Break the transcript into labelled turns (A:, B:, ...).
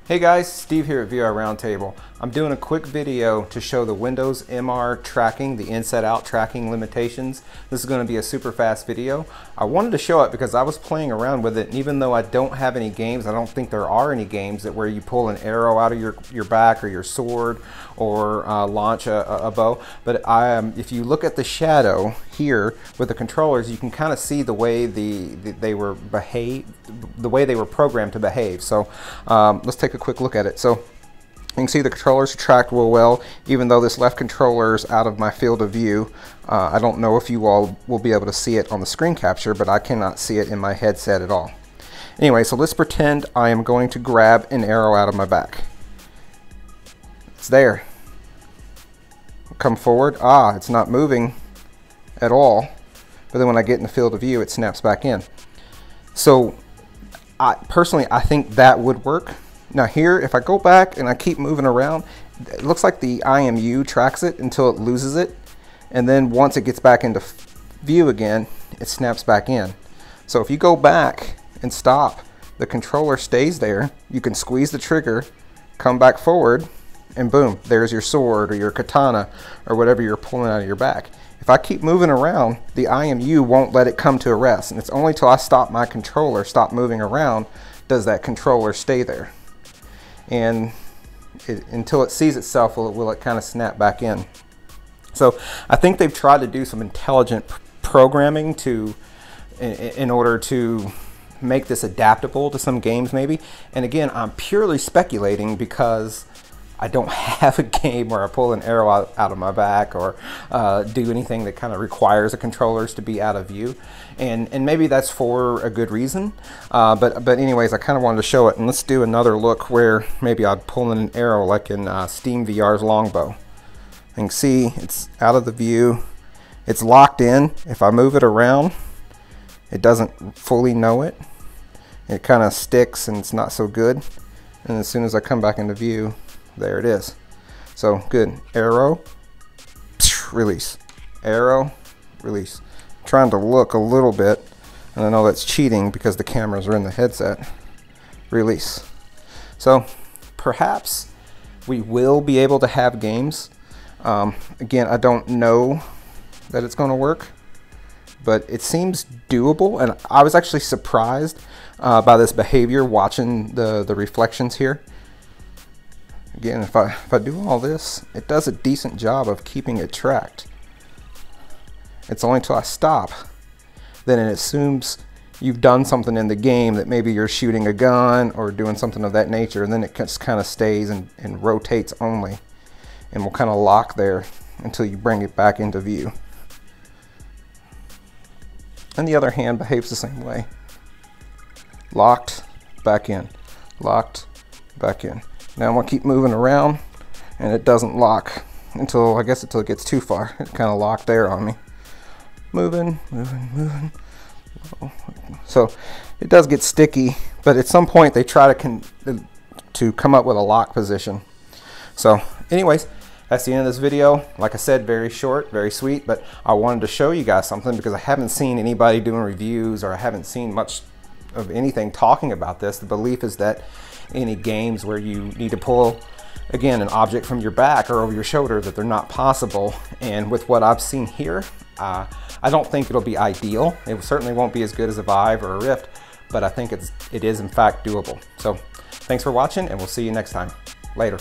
A: Hey guys, Steve here at VR Roundtable. I'm doing a quick video to show the Windows MR tracking, the inside-out tracking limitations. This is going to be a super fast video. I wanted to show it because I was playing around with it, and even though I don't have any games, I don't think there are any games that where you pull an arrow out of your back or your sword or launch a bow. But if you look at the shadow here with the controllers, you can kind of see the way they were programmed to behave. So let's take a quick look at it. So you can see the controllers are tracked real well, even though this left controller is out of my field of view. I don't know if you all will be able to see it on the screen capture, but I cannot see it in my headset at all. Anyway, so let's pretend I am going to grab an arrow out of my back. It's there. Come forward. It's not moving at all. But then when I get in the field of view, it snaps back in. So personally, I think that would work. Now here, if I go back and I keep moving around, it looks like the IMU tracks it until it loses it. And then once it gets back into view again, it snaps back in. So if you go back and stop, the controller stays there. You can squeeze the trigger, come back forward, and boom, there's your sword or your katana or whatever you're pulling out of your back. If I keep moving around, the IMU won't let it come to a rest. And it's only till I stop my controller, stop moving around, does that controller stay there. And until it sees itself, will it kind of snap back in. So I think they've tried to do some intelligent programming in order to make this adaptable to some games maybe. And again, I'm purely speculating because I don't have a game where I pull an arrow out of my back or do anything that kind of requires the controllers to be out of view. And maybe that's for a good reason. But anyways, I kind of wanted to show it. And let's do another look where maybe I'd pull in an arrow like in Steam VR's longbow. You can see it's out of the view. It's locked in. If I move it around, it doesn't fully know it. It kind of sticks and it's not so good. And as soon as I come back into view, there it is. So good. Arrow, release. Arrow, release. I'm trying to look a little bit, and I know that's cheating because the cameras are in the headset. Release. So perhaps we will be able to have games. Again, I don't know that it's going to work, but it seems doable, and I was actually surprised by this behavior watching the reflections here. Again, if I do all this, it does a decent job of keeping it tracked. It's only till I stop, then it assumes you've done something in the game, that maybe you're shooting a gun or doing something of that nature, and then it just kind of stays and rotates only, and will kind of lock there until you bring it back into view. And the other hand behaves the same way. Locked, back in. Locked, back in. Now I'm going to keep moving around, and it doesn't lock until, I guess, until it gets too far. It kind of locked there on me. Moving, moving, moving. So it does get sticky, but at some point they try to come up with a lock position. So anyways, that's the end of this video. Like I said, very short, very sweet, but I wanted to show you guys something because I haven't seen anybody doing reviews, or I haven't seen much of anything talking about this. The belief is that any games where you need to pull, again, an object from your back or over your shoulder, that they're not possible. And with what I've seen here, I don't think it'll be ideal. It certainly won't be as good as a Vive or a Rift, but I think it is in fact doable. So thanks for watching, and we'll see you next time. Later.